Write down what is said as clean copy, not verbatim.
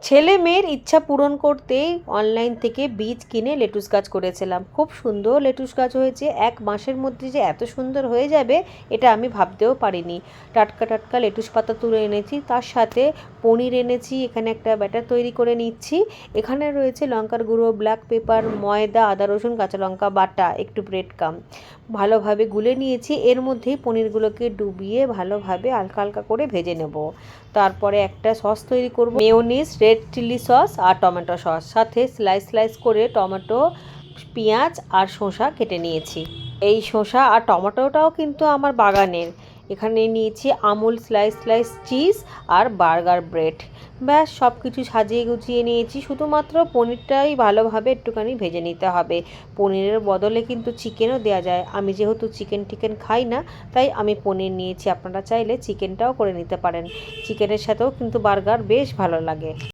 ছেলে মেয়ের ইচ্ছা পূরণ করতেই অনলাইন থেকে বীজ কিনে লেটুস গাছ করেছিলাম। খুব সুন্দর লেটুস গাছ হয়েছে। 1 মাসের মধ্যে যে এত সুন্দর হয়ে যাবে এটা আমি ভাবতেও পারিনি। টাটকা টাটকা লেটুস পাতা তুলে এনেছি, তার সাথে পনির এনেছি। এখানে একটা ব্যাটার তৈরি করে নিচ্ছি। এখানে রয়েছে লঙ্কার গুঁড়ো, ব্ল্যাক পেপার, ময়দা, আদা রসুন কাঁচা লঙ্কা বাটা, একটু ব্রেড কাম ভালোভাবে গুলে নিয়েছি। এর মধ্যেই পনিরগুলোকে ডুবিয়ে ভালোভাবে হালকা হালকা করে ভেজে নেব। তারপরে একটা সস তৈরি করব, মেয়োনিজ, রেড চিলি সস আর টমেটো সস। সাথে স্লাইস স্লাইস করে টমেটো, পেঁয়াজ আর শসা কেটে নিয়েছি। এই শসা আর টমেটোটাও কিন্তু আমার বাগানের। এখানে নিয়েছি আমুল স্লাইস স্লাইস চিজ আর বার্গার ব্রেড। ব্যাস সব কিছু সাজিয়ে গুছিয়ে নিয়েছি। শুধুমাত্র পনিরটাই ভালোভাবে একটুখানি ভেজে নিতে হবে। পনিরের বদলে কিন্তু চিকেনও দেওয়া যায়। আমি যেহেতু চিকেন টিকেন খাই না, তাই আমি পনির নিয়েছি। আপনারা চাইলে চিকেনটাও করে নিতে পারেন। চিকেনের সাথেও কিন্তু বার্গার বেশ ভালো লাগে।